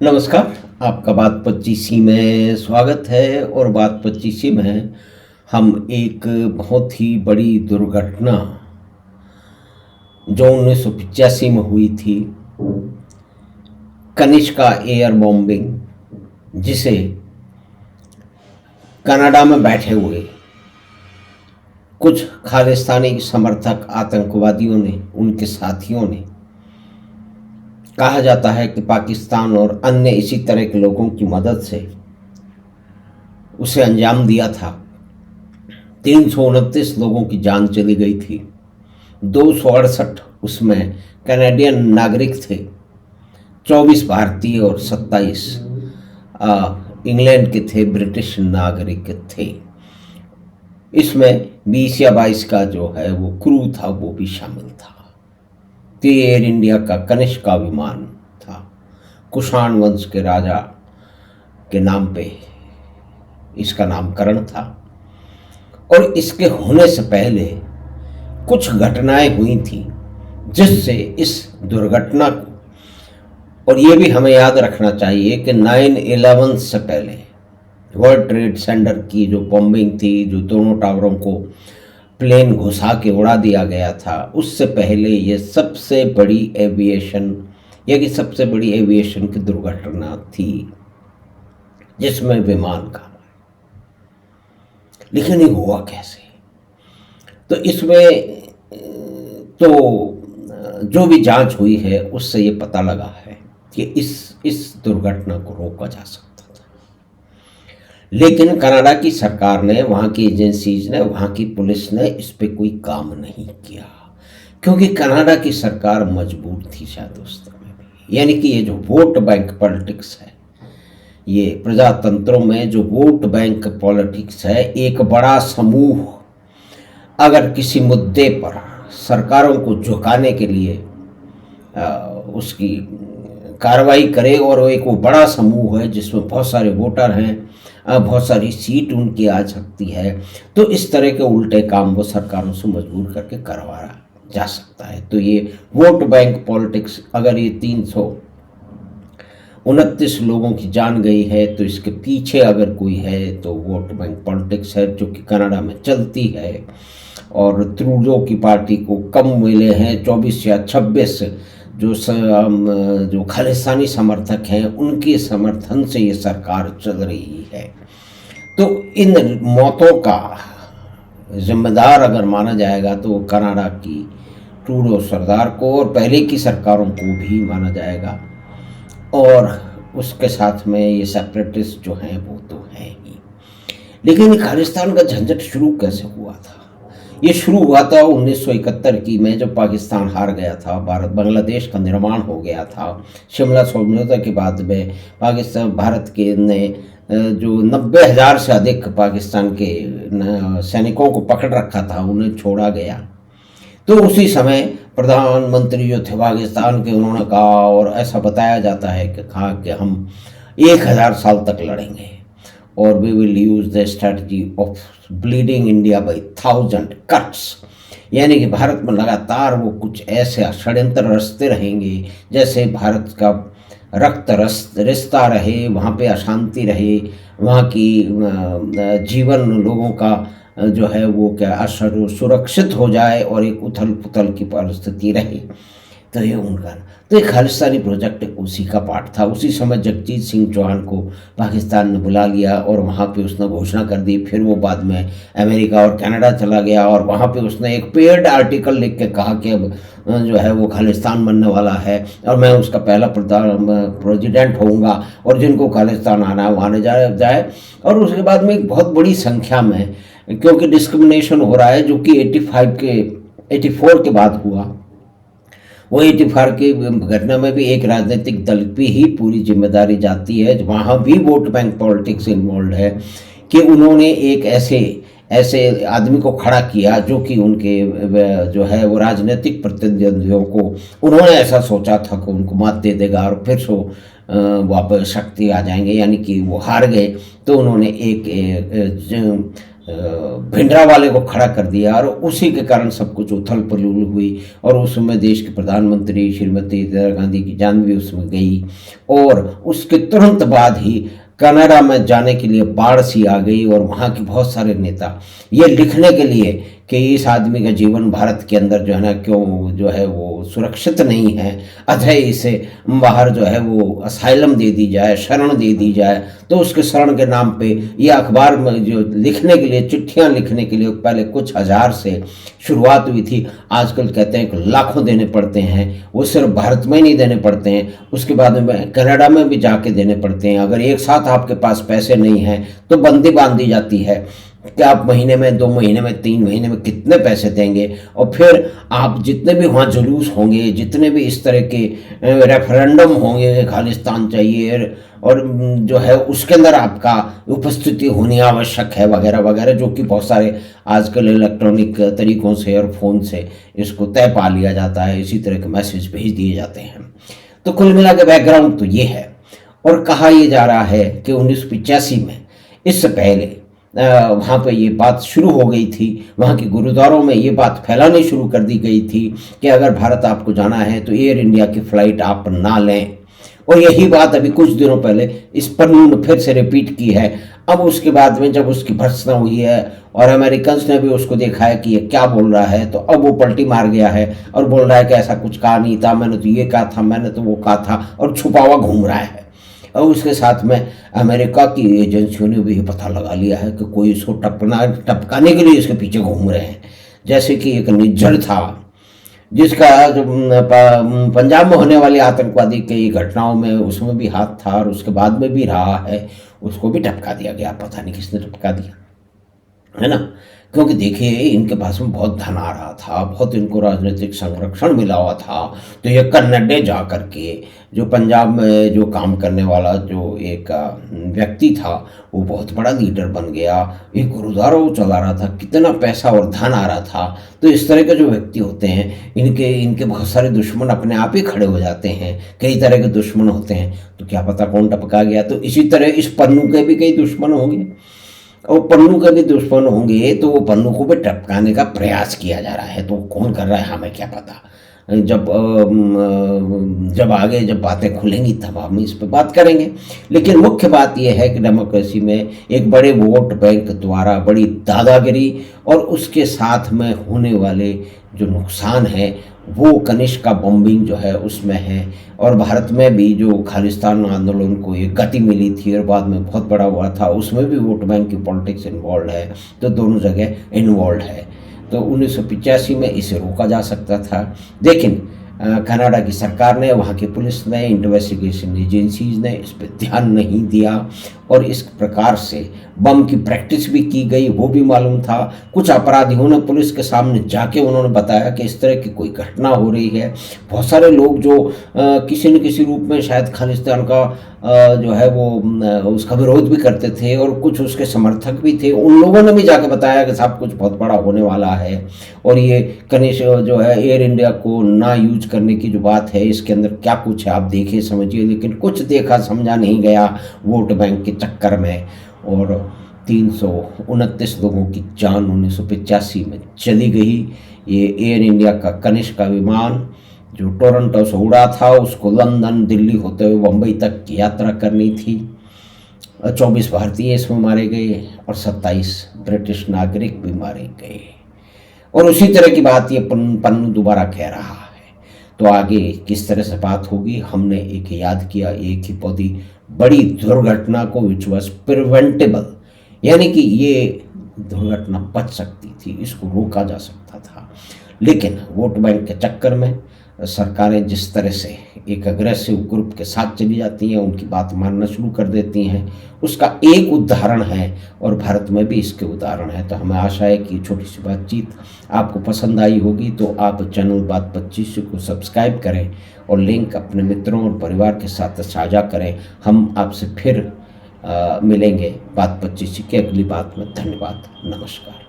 नमस्कार। आपका बात 25 में स्वागत है। और बात 25 में हम एक बहुत ही बड़ी दुर्घटना जो 1985 में हुई थी, कनिष्का एयर बॉम्बिंग, जिसे कनाडा में बैठे हुए कुछ खालिस्तानी समर्थक आतंकवादियों ने, उनके साथियों ने, कहा जाता है कि पाकिस्तान और अन्य इसी तरह के लोगों की मदद से उसे अंजाम दिया था। 329 लोगों की जान चली गई थी। 268 उसमें कैनेडियन नागरिक थे, 24 भारतीय और 27 इंग्लैंड के थे, ब्रिटिश नागरिक थे। इसमें 20 या 22 का जो है वो क्रू था, वो भी शामिल था। तो ये एयर इंडिया का कनिष्का विमान था। कुषाण वंश के राजा के नाम पे इसका नामकरण था। और इसके होने से पहले कुछ घटनाएं हुई थी जिससे इस दुर्घटना को, और ये भी हमें याद रखना चाहिए कि 9/11 से पहले वर्ल्ड ट्रेड सेंटर की जो बॉम्बिंग थी, जो दोनों टावरों को प्लेन घुसा के उड़ा दिया गया था, उससे पहले ये सबसे बड़ी एविएशन की दुर्घटना थी जिसमें विमान का। लेकिन ये हुआ कैसे? तो इसमें तो जो भी जांच हुई है उससे ये पता लगा है कि इस दुर्घटना को रोका जा सकता था। लेकिन कनाडा की सरकार ने, वहाँ की एजेंसीज ने, वहाँ की पुलिस ने इस पे कोई काम नहीं किया, क्योंकि कनाडा की सरकार मजबूर थी शायद उस समय भी। यानी कि ये जो वोट बैंक पॉलिटिक्स है, ये प्रजातंत्रों में जो वोट बैंक पॉलिटिक्स है, एक बड़ा समूह अगर किसी मुद्दे पर सरकारों को झुकाने के लिए उसकी कार्रवाई करे, और वो बड़ा समूह है जिसमें बहुत सारे वोटर हैं, बहुत सारी सीट उनकी आ सकती है, तो इस तरह के उल्टे काम वो सरकारों से मजबूर करके करवाया जा सकता है। तो ये वोट बैंक पॉलिटिक्स, अगर ये 329 लोगों की जान गई है तो इसके पीछे अगर कोई है तो वोट बैंक पॉलिटिक्स है, जो कि कनाडा में चलती है। और ट्रूडो की पार्टी को कम मिले हैं 24 या 26 जो खालिस्तानी समर्थक हैं, उनके समर्थन से ये सरकार चल रही है। तो इन मौतों का जिम्मेदार अगर माना जाएगा तो कनाडा की ट्रूडो सरकार को और पहले की सरकारों को भी माना जाएगा। और उसके साथ में ये सेपरेटिस्ट जो हैं वो तो हैं ही। लेकिन खालिस्तान का झंझट शुरू कैसे हुआ था? ये शुरू हुआ था 1971 की में, जब पाकिस्तान हार गया था, बांग्लादेश का निर्माण हो गया था। शिमला समझौते के बाद में भारत के ने जो 90,000 से अधिक पाकिस्तान के सैनिकों को पकड़ रखा था, उन्हें छोड़ा गया। तो उसी समय प्रधानमंत्री जो थे पाकिस्तान के, उन्होंने कहा, और ऐसा बताया जाता है कि कहा कि हम 1000 साल तक लड़ेंगे और we will use the strategy of bleeding India by 1000 cuts. यानी कि भारत में लगातार वो कुछ ऐसे षड्यंत्र रचते रहेंगे जैसे भारत का रक्त रिश्ता रहे, वहाँ पे अशांति रहे, वहाँ की जीवन लोगों का जो है वो क्या सुरक्षित हो जाए और एक उथल पुथल की परिस्थिति रहे। तो ये उनका, तो ये खालिस्तानी प्रोजेक्ट उसी का पार्ट था। उसी समय जगजीत सिंह चौहान को पाकिस्तान ने बुला लिया और वहाँ पे उसने घोषणा कर दी। फिर वो बाद में अमेरिका और कनाडा चला गया और वहाँ पे उसने एक पेड आर्टिकल लिख के कहा कि अब जो है वो खालिस्तान बनने वाला है और मैं उसका पहला प्रेसिडेंट होऊंगा, और जिनको खालिस्तान आना है वो आने जाए। और उसके बाद में एक बहुत बड़ी संख्या में, क्योंकि डिस्क्रिमिनेशन हो रहा है, जो कि 84 के बाद हुआ, वो 84 की घटना में भी एक राजनीतिक दल पे ही पूरी जिम्मेदारी जाती है। वहाँ भी वोट बैंक पॉलिटिक्स इन्वॉल्व है कि उन्होंने एक ऐसे आदमी को खड़ा किया जो कि उनके जो है वो राजनीतिक प्रतिद्वंदियों को, उन्होंने ऐसा सोचा था कि उनको मात दे देगा और फिर सो वापस शक्ति आ जाएंगे, यानी कि वो हार गए। तो उन्होंने एक भिंडरावाले को खड़ा कर दिया और उसी के कारण सब कुछ उथल पुथल हुई। और उस समय देश के प्रधानमंत्री श्रीमती इंदिरा गांधी की जान भी उसमें गई। और उसके तुरंत बाद ही कनाडा में जाने के लिए बाढ़ सी आ गई और वहाँ के बहुत सारे नेता ये लिखने के लिए कि इस आदमी का जीवन भारत के अंदर जो है ना क्यों जो है वो सुरक्षित नहीं है, अतः इसे बाहर जो है वो असाइलम दे दी जाए, शरण दे दी जाए। तो उसके शरण के नाम पे ये अखबार में जो लिखने के लिए, चिट्ठियाँ लिखने के लिए पहले कुछ हज़ार से शुरुआत हुई थी, आजकल कहते हैं कि लाखों देने पड़ते हैं। वो सिर्फ भारत में ही नहीं देने पड़ते हैं, उसके बाद में कनाडा में भी जाके देने पड़ते हैं। अगर एक साथ आपके पास पैसे नहीं हैं तो बंदी बांध दी जाती है कि आप महीने में, 2 महीने में, 3 महीने में कितने पैसे देंगे। और फिर आप जितने भी वहाँ जुलूस होंगे, जितने भी इस तरह के रेफरेंडम होंगे, खालिस्तान चाहिए और जो है उसके अंदर आपका उपस्थिति होनी आवश्यक है वगैरह वगैरह, जो कि बहुत सारे आजकल इलेक्ट्रॉनिक तरीकों से और फ़ोन से इसको तय पा लिया जाता है, इसी तरह के मैसेज भेज दिए जाते हैं। तो कुल मिला के बैकग्राउंड तो ये है। और कहा यह जा रहा है कि 1985 में, इससे पहले वहाँ पे ये बात शुरू हो गई थी, वहाँ के गुरुद्वारों में ये बात फैलानी शुरू कर दी गई थी कि अगर भारत आपको जाना है तो एयर इंडिया की फ़्लाइट आप ना लें। और यही बात अभी कुछ दिनों पहले इस पन्नू ने फिर से रिपीट की है। अब उसके बाद में जब उसकी भर्त्सना हुई है और अमेरिकन ने भी उसको देखा है कि ये क्या बोल रहा है, तो अब वो पलटी मार गया है और बोल रहा है कि ऐसा कुछ कहा नहीं था, मैंने तो ये कहा था, मैंने तो वो कहा था, और छुपा हुआ घूम रहा है। और उसके साथ में अमेरिका की एजेंसियों ने भी ये पता लगा लिया है कि कोई इसको टपकाने के लिए इसके पीछे घूम रहे हैं। जैसे कि एक निज्जर था जिसका जो पंजाब में होने वाली आतंकवादी कई घटनाओं में उसमें भी हाथ था और उसके बाद में भी रहा है, उसको भी टपका दिया गया। पता नहीं किसने टपका दिया, है ना। क्योंकि देखिए इनके पास में बहुत धन आ रहा था, बहुत इनको राजनीतिक संरक्षण मिला हुआ था। तो ये कन्नडे जा करके जो पंजाब में जो काम करने वाला जो एक व्यक्ति था वो बहुत बड़ा लीडर बन गया, एक गुरुद्वारा वो चला रहा था, कितना पैसा और धन आ रहा था। तो इस तरह के जो व्यक्ति होते हैं इनके बहुत सारे दुश्मन अपने आप ही खड़े हो जाते हैं, कई तरह के दुश्मन होते हैं। तो क्या पता कौन टपका गया। तो इसी तरह इस पन्नू के भी कई दुश्मन होंगे और पन्नू के भी दुश्मन होंगे, तो वो पन्नू को भी टपकाने का प्रयास किया जा रहा है। तो कौन कर रहा है हमें क्या पता। जब आगे जब बातें खुलेंगी तब हम इस पर बात करेंगे। लेकिन मुख्य बात यह है कि डेमोक्रेसी में एक बड़े वोट बैंक द्वारा बड़ी दादागिरी और उसके साथ में होने वाले जो नुकसान है वो कनिष्क का बॉम्बिंग जो है उसमें है। और भारत में भी जो खालिस्तान आंदोलन को एक गति मिली थी और बाद में बहुत बड़ा हुआ था, उसमें भी वोट बैंक की पॉलिटिक्स इन्वॉल्व है। तो दोनों जगह इन्वॉल्व है। तो 1985 में इसे रोका जा सकता था, लेकिन कनाडा की सरकार ने, वहाँ की पुलिस ने, इन्वेस्टिगेशन एजेंसीज ने इस पर ध्यान नहीं दिया और इस प्रकार से बम की प्रैक्टिस भी की गई, वो भी मालूम था। कुछ अपराधियों ने पुलिस के सामने जाके उन्होंने बताया कि इस तरह की कोई घटना हो रही है। बहुत सारे लोग जो किसी न किसी रूप में शायद खालिस्तान का जो है वो उसका विरोध भी करते थे और कुछ उसके समर्थक भी थे, उन लोगों ने भी जाके बताया कि साहब कुछ बहुत बड़ा होने वाला है और ये कनिष्क जो है एयर इंडिया को ना यूज करने की जो बात है इसके अंदर क्या कुछ है आप देखिए समझिए। लेकिन कुछ देखा समझा नहीं गया वोट बैंक के चक्कर में और 329 लोगों की जान 1985 में चली गई। ये एयर इंडिया का कनिष्क का विमान जो टोरंटो से उड़ा था, उसको लंदन, दिल्ली होते हुए बम्बई तक की यात्रा करनी थी। 24 भारतीय इसमें मारे गए और 27 ब्रिटिश नागरिक भी मारे गए। और उसी तरह की बात ये पन्नू दोबारा कह रहा है। तो आगे किस तरह से बात होगी हमने एक याद किया, एक ही बहुत बड़ी दुर्घटना को विच वॉज प्रिवेंटेबल, यानी कि ये दुर्घटना बच सकती थी, इसको रोका जा सकता था। लेकिन वोट बैंक के चक्कर में सरकारें जिस तरह से एक अग्रेसिव ग्रुप के साथ चली जाती हैं, उनकी बात मानना शुरू कर देती हैं, उसका एक उदाहरण है और भारत में भी इसके उदाहरण है। तो हमें आशा है कि छोटी सी बातचीत आपको पसंद आई होगी। तो आप चैनल बात 25 को सब्सक्राइब करें और लिंक अपने मित्रों और परिवार के साथ साझा करें। हम आपसे फिर मिलेंगे बात 25 की अगली बात में। धन्यवाद, नमस्कार।